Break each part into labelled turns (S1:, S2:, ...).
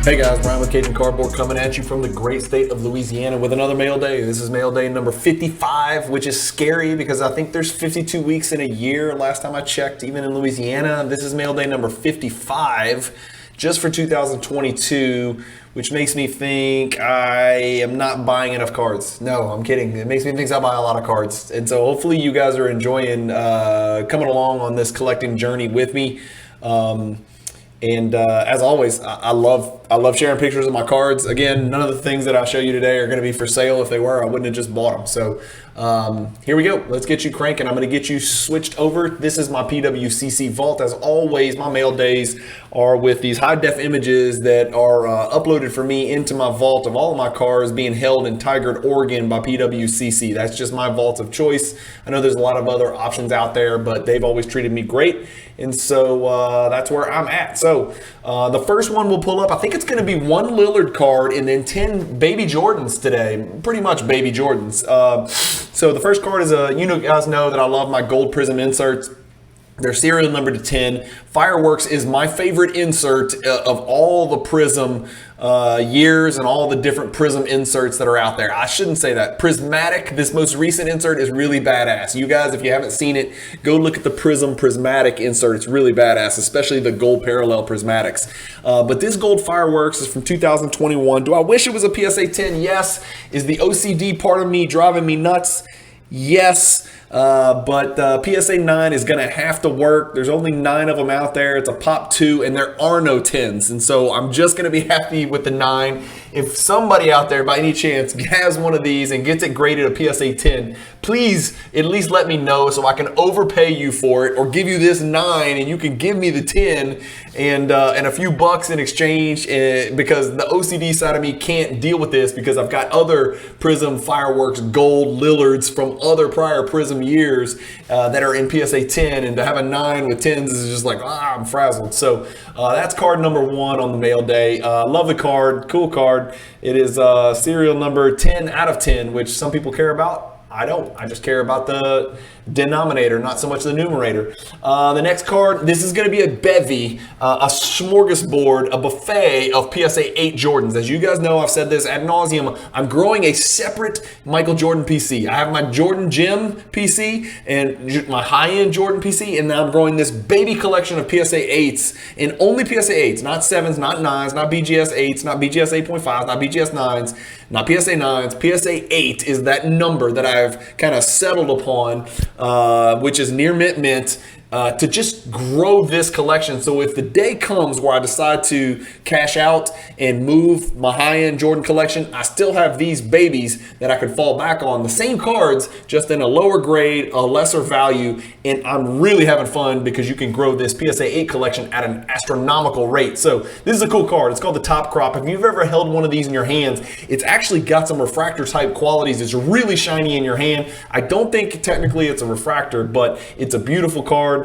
S1: Hey guys, Brian with Cajun Cardboard coming at you from the great state of Louisiana with another mail day. This is mail day number 55, which is scary because I think there's 52 weeks in a year. Last time I checked, even in Louisiana, this is mail day number 55 just for 2022, which makes me think I am not buying enough cards. No, I'm kidding. It makes me think I buy a lot of cards. And so hopefully you guys are enjoying coming along on this collecting journey with me. And as always, I love sharing pictures of my cards. Again, none of the things that I show you today are going to be for sale. If they were, I wouldn't have just bought them. So here we go. Let's get you cranking. I'm going to get you switched over. This is my PWCC vault. As always, my mail days are with these high-def images that are uploaded for me into my vault of all of my cards being held in Tigard, Oregon by PWCC. That's just my vault of choice. I know there's a lot of other options out there, but they've always treated me great. And so that's where I'm at. So the first one we'll pull up, I think it's going to be one Lillard card and then 10 baby Jordans today. Pretty much baby Jordans. So the first card is you guys know that I love my gold Prizm inserts. They're serial number to 10. Fireworks is my favorite insert of all the Prizm years and all the different Prizm inserts that are out there. I shouldn't say that. Prismatic, this most recent insert, is really badass. You guys, if you haven't seen it, go look at the Prismatic insert. It's really badass, especially the gold parallel Prismatics. But this gold Fireworks is from 2021. Do I wish it was a PSA 10? Yes. Is the OCD part of me driving me nuts? Yes. But PSA 9 is going to have to work. There's only 9 of them out there. It's a pop 2, and there are no 10s. And so I'm just going to be happy with the 9. If somebody out there, by any chance, has one of these and gets it graded a PSA 10, please at least let me know so I can overpay you for it or give you this 9 and you can give me the 10 and a few bucks in exchange because the OCD side of me can't deal with this because I've got other Prizm Fireworks gold Lillards from other prior Prizm years that are in PSA 10, and to have a 9 with 10s is just like, I'm frazzled. So that's card number 1 on the mail day. Love the card, cool card. It is serial number 10 out of 10, which some people care about. I don't. I just care about the denominator, not so much the numerator. The next card, this is going to be a bevy, a smorgasbord, a buffet of PSA 8 Jordans. As you guys know, I've said this ad nauseum, I'm growing a separate Michael Jordan PC. I have my Jordan Gym PC and my high-end Jordan PC, and now I'm growing this baby collection of PSA 8s, and only PSA 8s, not 7s, not 9s, not BGS 8s, not BGS 8.5s, not BGS 9s, not PSA 9s. PSA 8 is that number that I've kind of settled upon, which is near mint, to just grow this collection. So if the day comes where I decide to cash out and move my high-end Jordan collection, I still have these babies that I could fall back on. The same cards, just in a lower grade, a lesser value, and I'm really having fun because you can grow this PSA 8 collection at an astronomical rate. So this is a cool card. It's called the Top Crop. If you've ever held one of these in your hands, it's actually got some refractor type qualities. It's really shiny in your hand. I don't think technically it's a refractor, but it's a beautiful card.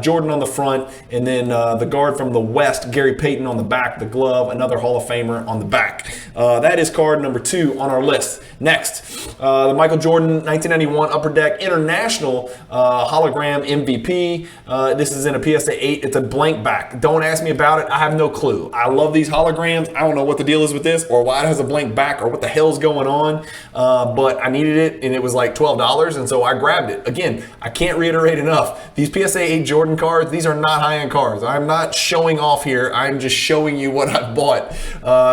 S1: Jordan on the front, and then the guard from the West, Gary Payton on the back, the glove, another Hall of Famer on the back. That is card number 2 on our list. Next, the Michael Jordan 1991 Upper Deck International Hologram MVP. This is in a PSA 8. It's a blank back. Don't ask me about it. I have no clue. I love these holograms. I don't know what the deal is with this or why it has a blank back or what the hell's going on, but I needed it, and it was like $12, and so I grabbed it. Again, I can't reiterate enough. These PSA 8 Jordan cards, these are not high-end cards. I'm not showing off here. I'm just showing you what I've bought.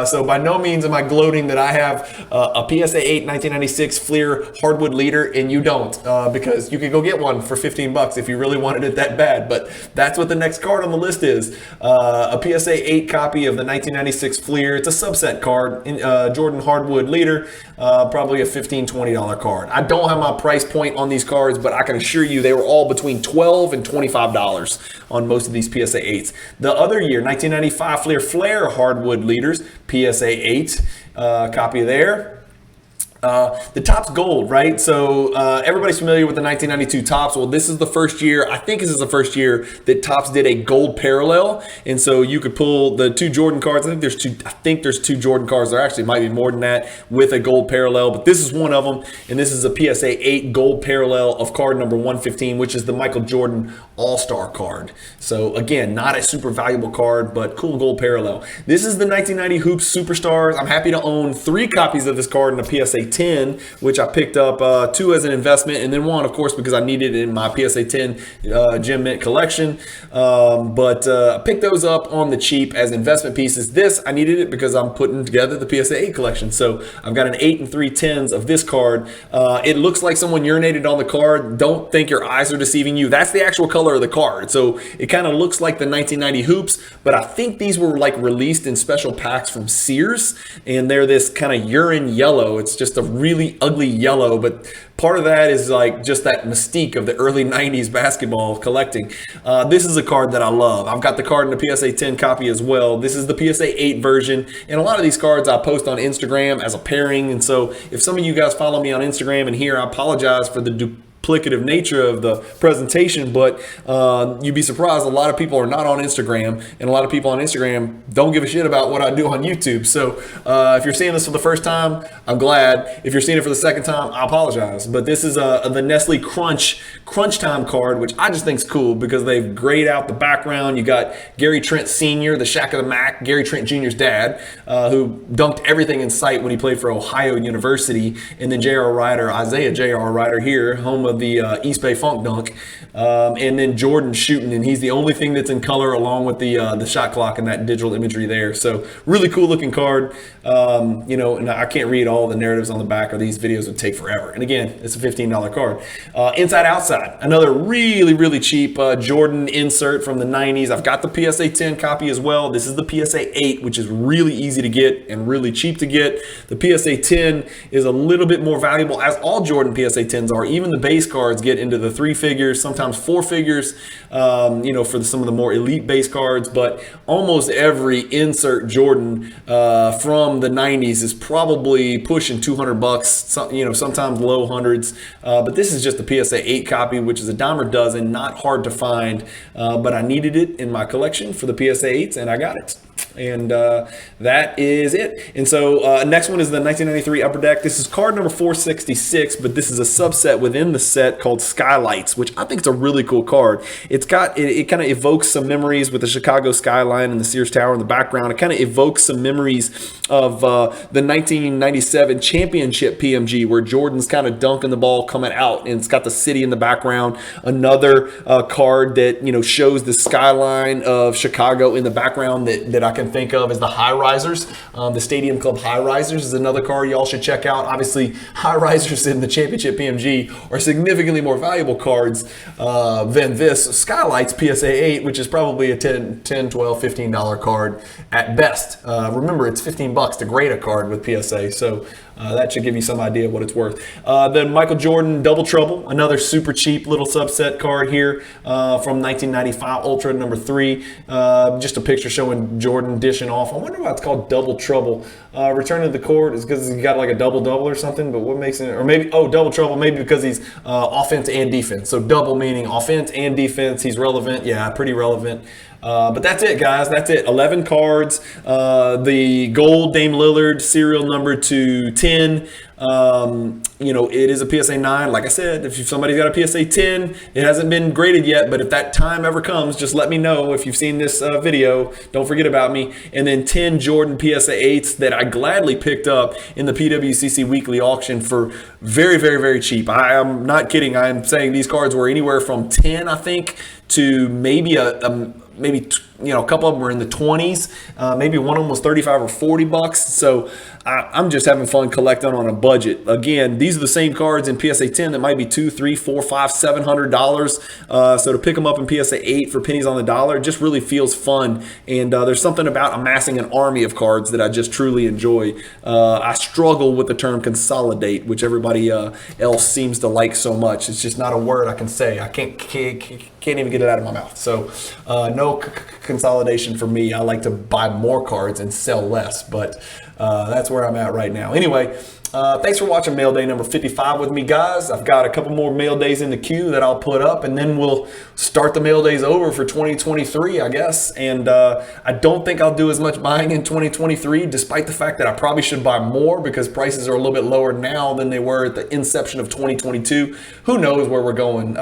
S1: So by no means am I gloating that I have a PSA 8 1996 Fleer hardwood leader and you don't, because you could go get one for $15 if you really wanted it that bad. But that's what the next card on the list is. A PSA 8 copy of the 1996 Fleer. It's a subset card, Jordan hardwood leader, probably a $15, $20 card. I don't have my price point on these cards, but I can assure you they were all between $12 and $25 on most of these PSA 8s. The other year, 1995 Flair hardwood leaders, PSA 8 copy there. The Topps Gold, right? So everybody's familiar with the 1992 Topps. Well, this is the first year, I think this is the first year that Topps did a gold parallel. And so you could pull the 2 Jordan cards. I think there's two Jordan cards. There actually might be more than that with a gold parallel, but this is one of them. And this is a PSA 8 gold parallel of card number 115, which is the Michael Jordan All-Star card. So again, not a super valuable card, but cool gold parallel. This is the 1990 Hoops Superstars. I'm happy to own 3 copies of this card in a PSA 10, which I picked up 2 as an investment, and then 1, of course, because I needed it in my PSA 10 Gem Mint collection. But I picked those up on the cheap as investment pieces. This, I needed it because I'm putting together the PSA 8 collection. So I've got an 8 and 3 10s of this card. It looks like someone urinated on the card. Don't think your eyes are deceiving you. That's the actual color of the card. So it kind of looks like the 1990 Hoops, but I think these were like released in special packs from Sears, and they're this kind of urine yellow. It's just a really ugly yellow, but part of that is like just that mystique of the early 90s basketball collecting. This is a card that I love. I've got the card in the PSA 10 copy as well. This is the PSA 8 version, and a lot of these cards I post on Instagram as a pairing, and so if some of you guys follow me on Instagram and here, I apologize for the duplicative nature of the presentation, but you'd be surprised a lot of people are not on Instagram, and a lot of people on Instagram don't give a shit about what I do on YouTube. So if you're seeing this for the first time, I'm glad. If you're seeing it for the second time, I apologize. But this is the Nestle Crunch Time card, which I just think is cool because they've grayed out the background. You got Gary Trent Sr., the Shaq of the Mac, Gary Trent Jr.'s dad, who dunked everything in sight when he played for Ohio University, and then Isaiah J.R. Ryder here, home of the East Bay Funk dunk, and then Jordan shooting, and he's the only thing that's in color along with the shot clock and that digital imagery there. So really cool looking card. And I can't read all the narratives on the back, or these videos would take forever. And again, it's a $15 card. Inside Outside, another really cheap Jordan insert from the 90s. I've got the PSA 10 copy as well. This is the PSA 8, which is really easy to get and really cheap to get. The PSA 10 is a little bit more valuable, as all Jordan PSA 10s are. Even the base cards get into the 3 figures, sometimes 4 figures, for some of the more elite base cards. But almost every insert Jordan from the 90s is probably pushing $200, sometimes low hundreds. But this is just the PSA 8 copy, which is a dime a dozen, not hard to find. But I needed it in my collection for the PSA 8s, and I got it. And that is it. And so next one is the 1993 Upper Deck. This is card number 466, but this is a subset within the set called Skylights, which I think is a really cool card. It kind of evokes some memories with the Chicago skyline and the Sears Tower in the background. It kind of evokes some memories of the 1997 championship PMG, where Jordan's kind of dunking the ball coming out, and it's got the city in the background. Another card that shows the skyline of Chicago in the background that I can think of as the High Risers. The Stadium Club High Risers is another card y'all should check out. Obviously, High Risers in the championship PMG are significantly more valuable cards than this Skylights PSA 8, which is probably a $10, $12, $15 card at best. Remember, it's $15 to grade a card with PSA, so that should give you some idea of what it's worth. The Michael Jordan Double Trouble, another super cheap little subset card here from 1995 Ultra number 3. Just a picture showing Jordan dishing off. I wonder why it's called Double Trouble. Return to the court is because he's got like a double-double or something, but what makes it, or maybe, Double Trouble, maybe because he's offense and defense. So double meaning offense and defense. He's relevant. Yeah, pretty relevant. But that's it, guys. That's it. 11 cards. The gold Dame Lillard serial number to 10. It is a PSA 9. Like I said, if somebody's got a PSA 10, it hasn't been graded yet, but if that time ever comes, just let me know. If you've seen this video, don't forget about me. And then 10 Jordan PSA 8s that I gladly picked up in the PWCC Weekly Auction for very cheap. I am not kidding. I am saying these cards were anywhere from 10, I think, to maybe a couple of them were in the 20s. Maybe one of them was 35 or $40. So I'm just having fun collecting on a budget. Again, these are the same cards in PSA 10 that might be $200, $300, $400, $500, $700. So to pick them up in PSA 8 for pennies on the dollar just really feels fun. And there's something about amassing an army of cards that I just truly enjoy. I struggle with the term consolidate, which everybody else seems to like so much. It's just not a word I can say. I can't even get it out of my mouth. So no consolidation for me. I like to buy more cards and sell less, but that's where I'm at right now. Anyway, Thanks for watching Mail Day number 55 with me, guys. I've got a couple more mail days in the queue that I'll put up, and then we'll start the mail days over for 2023, I guess. And I don't think I'll do as much buying in 2023, despite the fact that I probably should buy more because prices are a little bit lower now than they were at the inception of 2022. Who knows where we're going?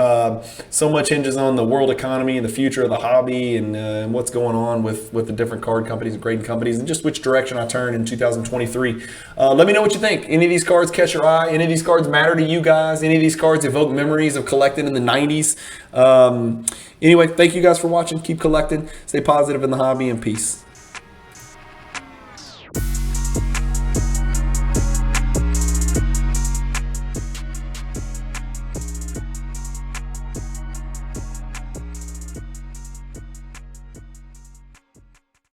S1: So much hinges on the world economy and the future of the hobby and what's going on with the different card companies and grading companies and just which direction I turn in 2023. Let me know what you think. Any of these cards catch your eye? Any of these cards matter to you guys? Any of these cards evoke memories of collecting in the 90s? Anyway, thank you guys for watching. Keep collecting. Stay positive in the hobby, and peace.